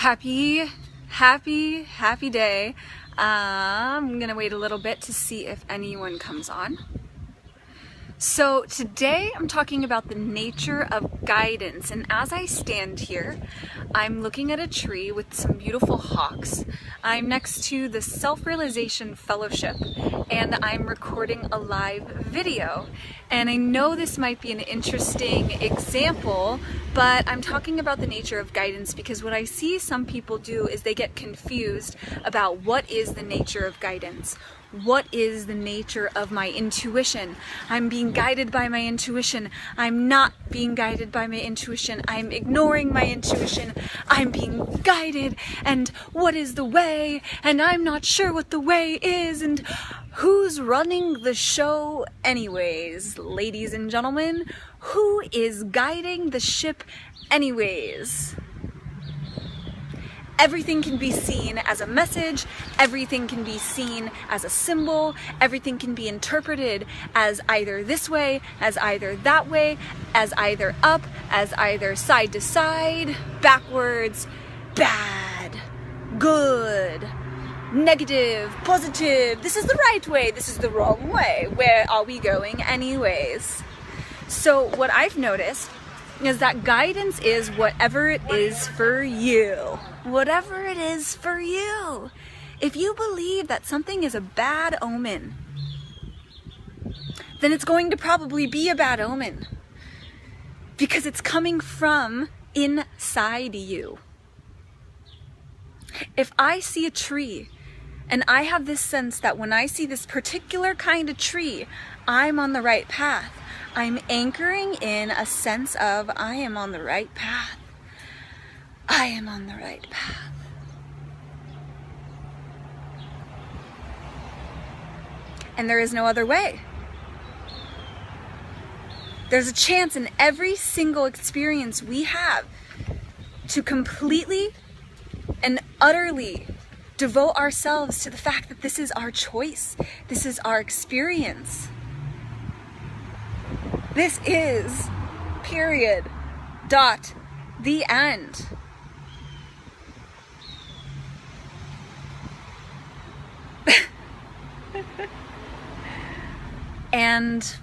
Happy day. I'm gonna wait a little bit to see if anyone comes on. So today I'm talking about the nature of guidance, and as I stand here, I'm looking at a tree with some beautiful hawks. I'm next to the Self-Realization Fellowship, and I'm recording a live video. And I know this might be an interesting example, but I'm talking about the nature of guidance because what I see some people do is they get confused about what is the nature of guidance. What is the nature of my intuition? I'm being guided by my intuition. I'm not being guided by my intuition. I'm ignoring my intuition. I'm being guided. And what is the way? And I'm not sure what the way is. And who's running the show anyways, ladies and gentlemen? Who is guiding the ship anyways? Everything can be seen as a message, everything can be seen as a symbol, everything can be interpreted as either this way, as either that way, as either up, as either side to side, backwards, bad, good, negative, positive, this is the right way, this is the wrong way, where are we going anyways? So what I've noticed is that guidance is whatever it is for you. Whatever it is for you. If you believe that something is a bad omen, then it's going to probably be a bad omen because it's coming from inside you. If I see a tree and I have this sense that when I see this particular kind of tree, I'm on the right path, I'm anchoring in a sense of I am on the right path. I am on the right path. And there is no other way. There's a chance in every single experience we have to completely and utterly devote ourselves to the fact that this is our choice. This is our experience. This is, period, dot, the end. And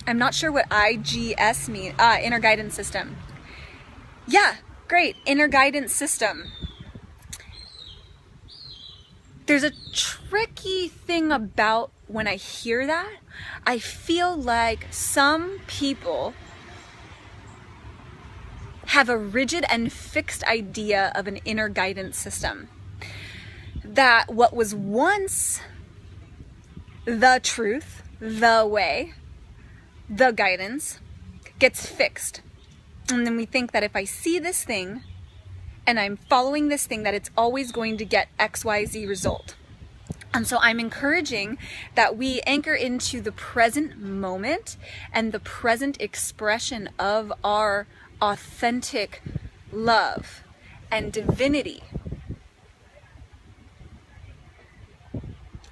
I'm not sure what IGS means, inner guidance system. Yeah, great, inner guidance system. There's a tricky thing about when I hear that. I feel like some people have a rigid and fixed idea of an inner guidance system. That what was once the truth, the way, the guidance, gets fixed. And then we think that if I see this thing and I'm following this thing, that it's always going to get XYZ result. And so I'm encouraging that we anchor into the present moment and the present expression of our authentic love and divinity.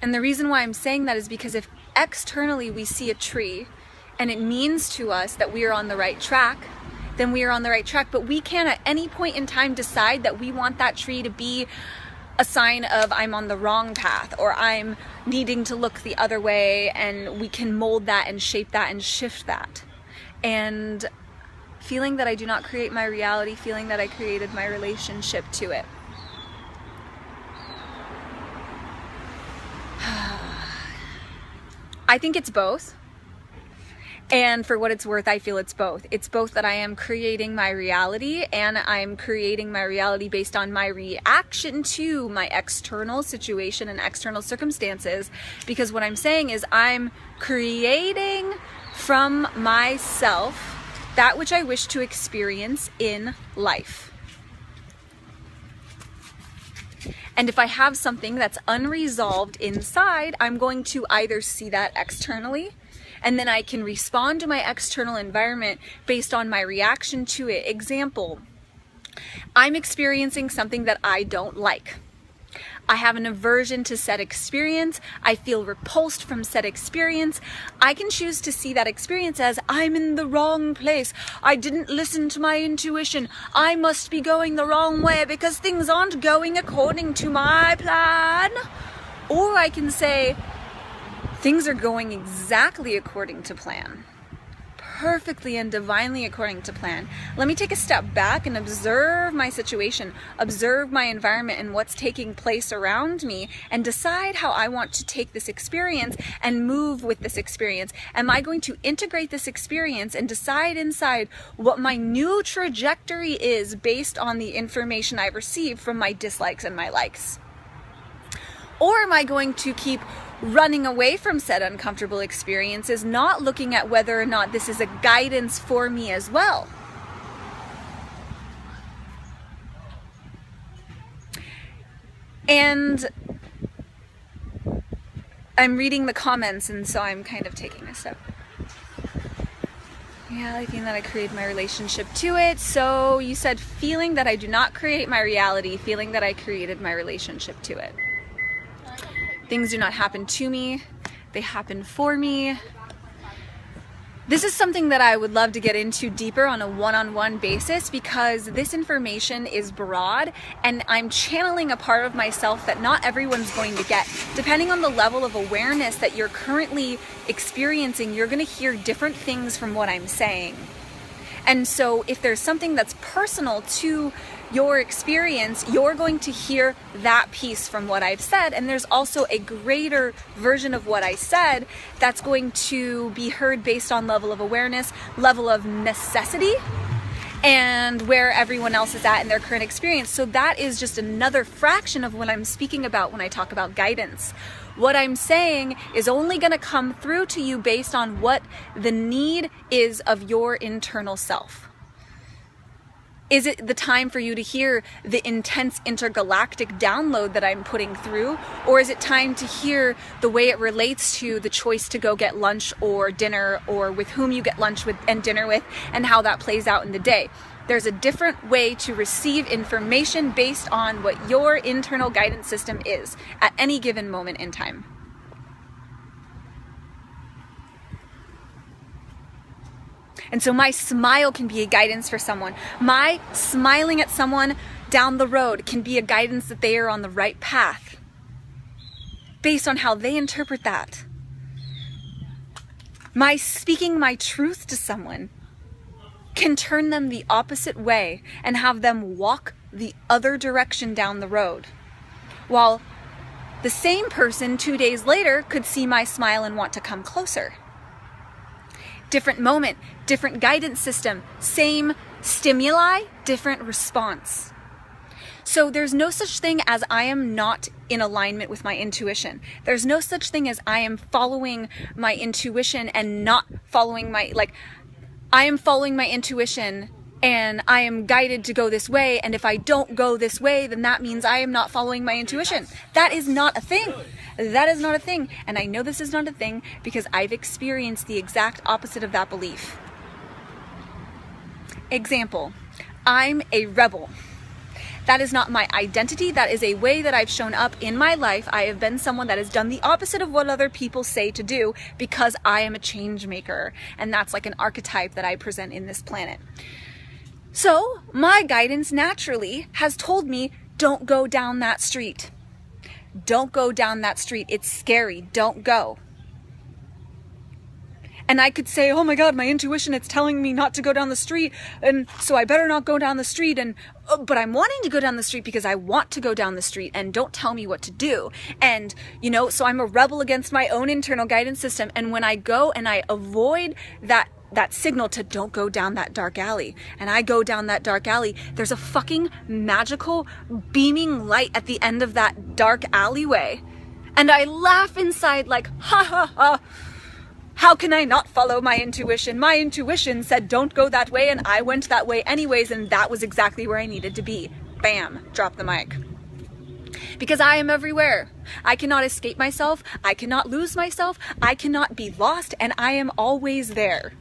And the reason why I'm saying that is because if externally we see a tree and it means to us that we are on the right track, then we are on the right track. But we can at any point in time decide that we want that tree to be a sign of I'm on the wrong path or I'm needing to look the other way, and we can mold that and shape that and shift that. And feeling that I do not create my reality, feeling that I created my relationship to it. I think it's both. And for what it's worth, I feel it's both. It's both that I am creating my reality and I'm creating my reality based on my reaction to my external situation and external circumstances. Because what I'm saying is I'm creating from myself that which I wish to experience in life. And if I have something that's unresolved inside, I'm going to either see that externally, and then I can respond to my external environment based on my reaction to it. Example, I'm experiencing something that I don't like. I have an aversion to said experience. I feel repulsed from said experience. I can choose to see that experience as I'm in the wrong place. I didn't listen to my intuition. I must be going the wrong way because things aren't going according to my plan. Or I can say, things are going exactly according to plan. Perfectly and divinely according to plan. Let me take a step back and observe my situation, observe my environment and what's taking place around me, and decide how I want to take this experience and move with this experience. Am I going to integrate this experience and decide inside what my new trajectory is based on the information I've received from my dislikes and my likes? Or am I going to keep running away from said uncomfortable experiences, not looking at whether or not this is a guidance for me as well? And I'm reading the comments, and so I'm kind of taking a step. Yeah, I think that I create my relationship to it. So you said feeling that I do not create my reality, feeling that I created my relationship to it. Things do not happen to me, they happen for me. This is something that I would love to get into deeper on a one-on-one basis, because this information is broad and I'm channeling a part of myself that not everyone's going to get. Depending on the level of awareness that you're currently experiencing, you're going to hear different things from what I'm saying. And so if there's something that's personal to your experience, you're going to hear that piece from what I've said. And there's also a greater version of what I said that's going to be heard based on level of awareness, level of necessity, and where everyone else is at in their current experience. So that is just another fraction of what I'm speaking about when I talk about guidance. What I'm saying is only going to come through to you based on what the need is of your internal self. Is it the time for you to hear the intense intergalactic download that I'm putting through? Or is it time to hear the way it relates to the choice to go get lunch or dinner, or with whom you get lunch with and dinner with, and how that plays out in the day? There's a different way to receive information based on what your internal guidance system is at any given moment in time. And so my smile can be a guidance for someone. My smiling at someone down the road can be a guidance that they are on the right path based on how they interpret that. My speaking my truth to someone can turn them the opposite way and have them walk the other direction down the road. While the same person 2 days later could see my smile and want to come closer. Different moment, different guidance system, same stimuli, different response. So there's no such thing as I am not in alignment with my intuition. There's no such thing as I am following my intuition and not following I am following my intuition and I am guided to go this way, and if I don't go this way, then that means I am not following my intuition. That is not a thing. That is not a thing. And I know this is not a thing because I've experienced the exact opposite of that belief. Example, I'm a rebel. That is not my identity. That is a way that I've shown up in my life. I have been someone that has done the opposite of what other people say to do because I am a change maker. And that's like an archetype that I present in this planet. So my guidance naturally has told me, don't go down that street. Don't go down that street. It's scary. Don't go. And I could say, oh my God, my intuition, it's telling me not to go down the street. And so I better not go down the street. But I'm wanting to go down the street because I want to go down the street, and don't tell me what to do. And, so I'm a rebel against my own internal guidance system. And when I go and I avoid that signal to don't go down that dark alley, and I go down that dark alley, there's a fucking magical beaming light at the end of that dark alleyway. And I laugh inside like, ha ha ha. How can I not follow my intuition? My intuition said don't go that way, and I went that way anyways, and that was exactly where I needed to be. Bam, drop the mic. Because I am everywhere. I cannot escape myself. I cannot lose myself. I cannot be lost, and I am always there.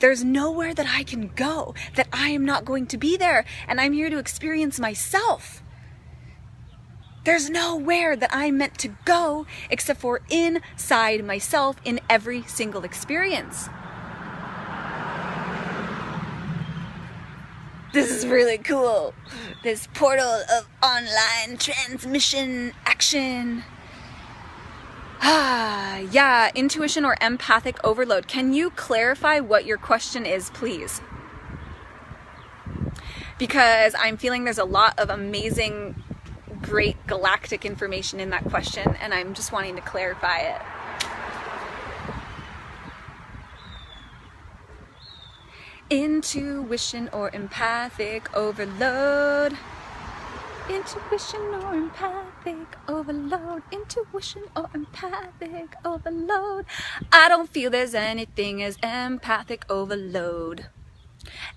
There's nowhere that I can go that I am not going to be there, and I'm here to experience myself. There's nowhere that I'm meant to go except for inside myself in every single experience. This is really cool. This portal of online transmission action. Yeah, intuition or empathic overload. Can you clarify what your question is, please? Because I'm feeling there's a lot of amazing, great galactic information in that question, and I'm just wanting to clarify it. Intuition or empathic overload. Intuition or empathic overload. Intuition or empathic overload. I don't feel there's anything as empathic overload.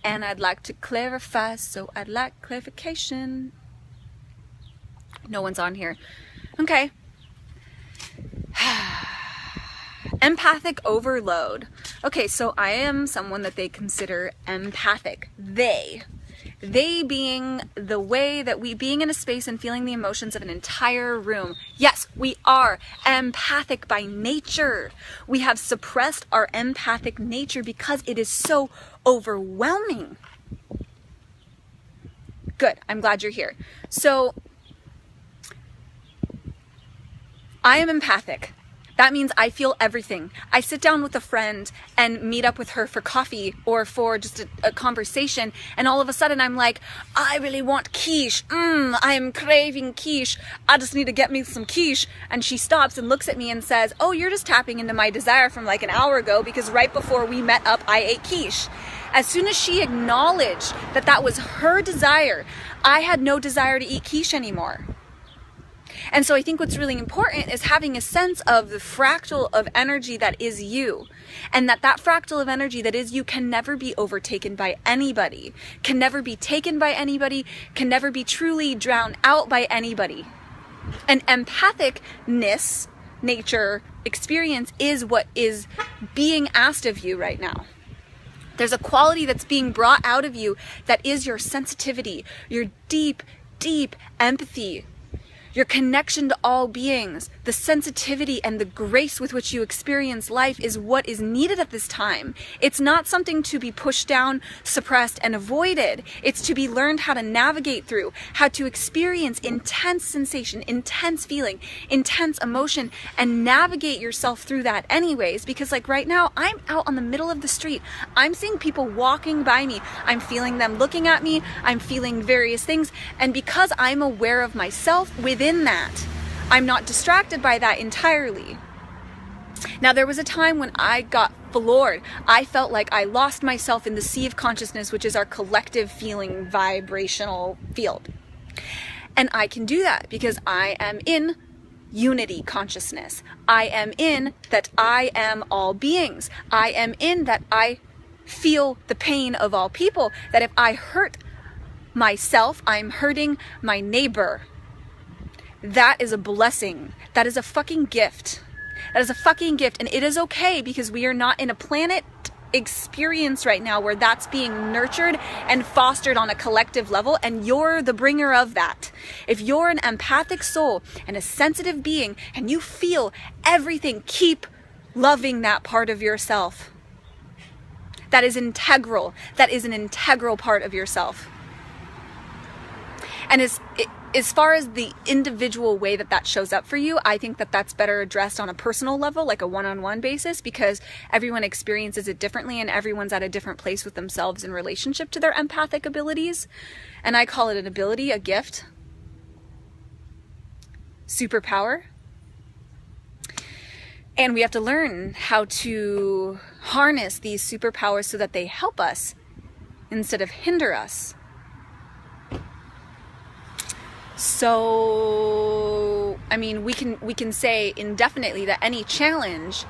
And I'd like to clarify, so I'd like clarification. No one's on here. Okay. Empathic overload. Okay, so I am someone that they consider empathic. They being the way that we being in a space and feeling the emotions of an entire room. Yes, we are empathic by nature. We have suppressed our empathic nature because it is so overwhelming. Good, I'm glad you're here. So, I am empathic. That means I feel everything. I sit down with a friend and meet up with her for coffee or for just a conversation, and all of a sudden I'm like, I really want quiche. I'm craving quiche. I just need to get me some quiche. And she stops and looks at me and says, oh, you're just tapping into my desire from like an hour ago because right before we met up, I ate quiche. As soon as she acknowledged that that was her desire, I had no desire to eat quiche anymore. And so I think what's really important is having a sense of the fractal of energy that is you. And that fractal of energy that is you can never be overtaken by anybody, can never be taken by anybody, can never be truly drowned out by anybody. And empathicness, nature, experience is what is being asked of you right now. There's a quality that's being brought out of you that is your sensitivity, your deep, deep empathy, your connection to all beings, the sensitivity and the grace with which you experience life is what is needed at this time. It's not something to be pushed down, suppressed, and avoided. It's to be learned how to navigate through, how to experience intense sensation, intense feeling, intense emotion, and navigate yourself through that anyways. Because like right now, I'm out on the middle of the street. I'm seeing people walking by me. I'm feeling them looking at me. I'm feeling various things. And because I'm aware of myself within that, I'm not distracted by that entirely. Now, there was a time when I got floored. I felt like I lost myself in the sea of consciousness, which is our collective feeling vibrational field. And I can do that because I am in unity consciousness. I am in that I am all beings. I am in that I feel the pain of all people. That if I hurt myself, I'm hurting my neighbor. That is a blessing. That is a fucking gift. That is a fucking gift. And it is okay because we are not in a planet experience right now where that's being nurtured and fostered on a collective level, and you're the bringer of that. If you're an empathic soul and a sensitive being and you feel everything, keep loving that part of yourself. That is integral. That is an integral part of yourself. And as far as the individual way that shows up for you, I think that that's better addressed on a personal level, like a one-on-one basis, because everyone experiences it differently and everyone's at a different place with themselves in relationship to their empathic abilities. And I call it an ability, a gift, superpower. And we have to learn how to harness these superpowers so that they help us instead of hinder us. So, I mean, we can say indefinitely that any challenge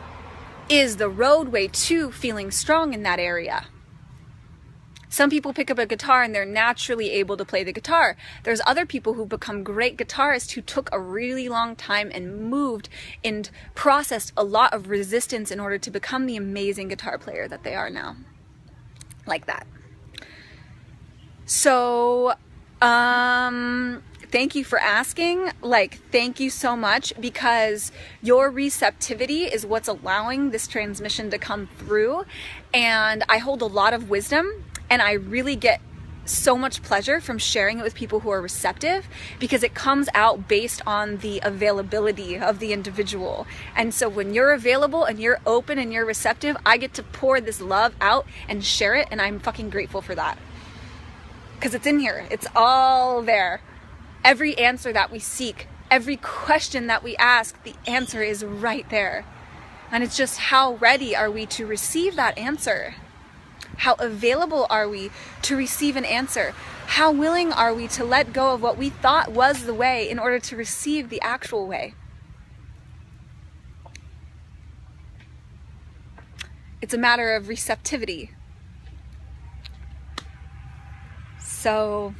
is the roadway to feeling strong in that area. Some people pick up a guitar and they're naturally able to play the guitar. There's other people who become great guitarists who took a really long time and moved and processed a lot of resistance in order to become the amazing guitar player that they are now. Like that. So, thank you for asking. Like, thank you so much, because your receptivity is what's allowing this transmission to come through. And I hold a lot of wisdom, and I really get so much pleasure from sharing it with people who are receptive, because it comes out based on the availability of the individual. And so when you're available and you're open and you're receptive, I get to pour this love out and share it, and I'm fucking grateful for that. Because it's in here. It's all there. Every answer that we seek, every question that we ask, the answer is right there. And it's just, how ready are we to receive that answer? How available are we to receive an answer? How willing are we to let go of what we thought was the way in order to receive the actual way? It's a matter of receptivity. So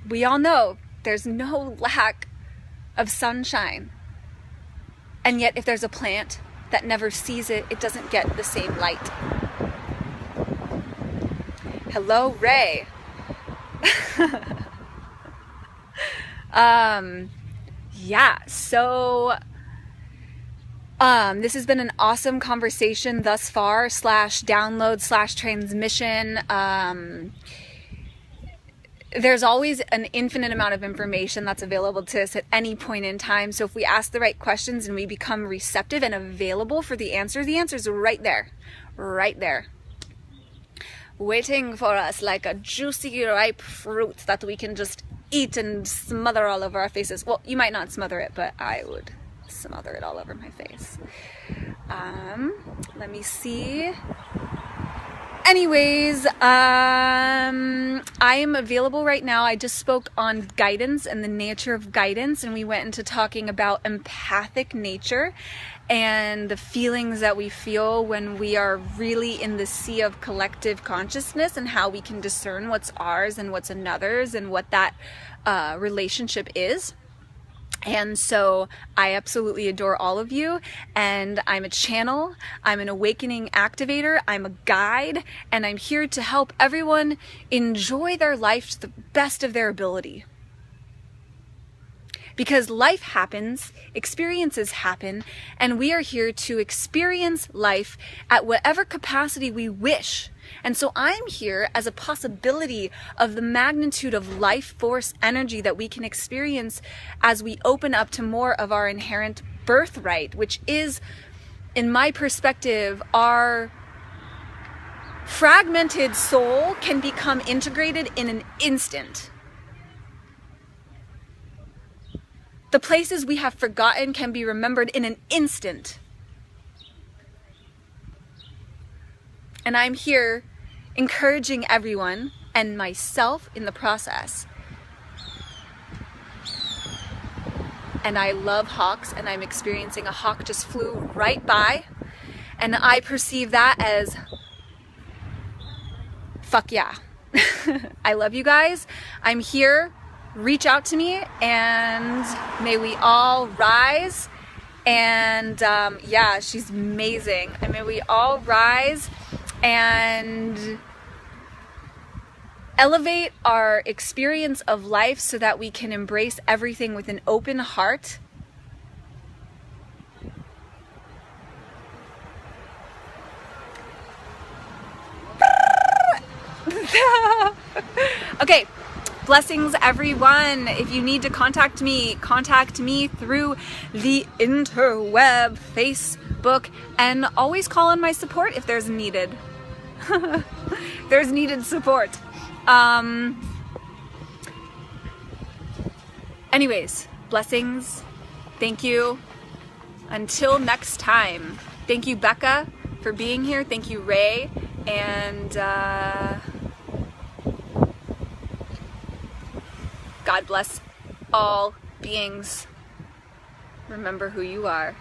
we all know there's no lack of sunshine. And yet if there's a plant that never sees it, it doesn't get the same light. Hello, Ray. Yeah, so this has been an awesome conversation thus far, /download /transmission. There's always an infinite amount of information that's available to us at any point in time. So if we ask the right questions and we become receptive and available for the answer's right there, waiting for us like a juicy, ripe fruit that we can just eat and smother all over our faces. Well, you might not smother it, but I would smother it all over my face. Let me see. Anyways, I am available right now. I just spoke on guidance and the nature of guidance, and we went into talking about empathic nature and the feelings that we feel when we are really in the sea of collective consciousness, and how we can discern what's ours and what's another's, and what that relationship is. And so I absolutely adore all of you, and I'm a channel, I'm an awakening activator, I'm a guide, and I'm here to help everyone enjoy their life to the best of their ability. Because life happens, experiences happen, and we are here to experience life at whatever capacity we wish. And so I'm here as a possibility of the magnitude of life force energy that we can experience as we open up to more of our inherent birthright, which is, in my perspective, our fragmented soul can become integrated in an instant. The places we have forgotten can be remembered in an instant. And I'm here encouraging everyone, and myself in the process. And I love hawks, and I'm experiencing a hawk just flew right by, and I perceive that as fuck yeah. I love you guys. I'm here. Reach out to me, and may we all rise. And yeah, she's amazing. And may we all rise and elevate our experience of life so that we can embrace everything with an open heart. Okay. Blessings, everyone. If you need to contact me through the interweb, Facebook, and always call on my support if there's needed. There's needed support. Anyways, blessings. Thank you. Until next time. Thank you, Becca, for being here. Thank you, Ray. And God bless all beings. Remember who you are.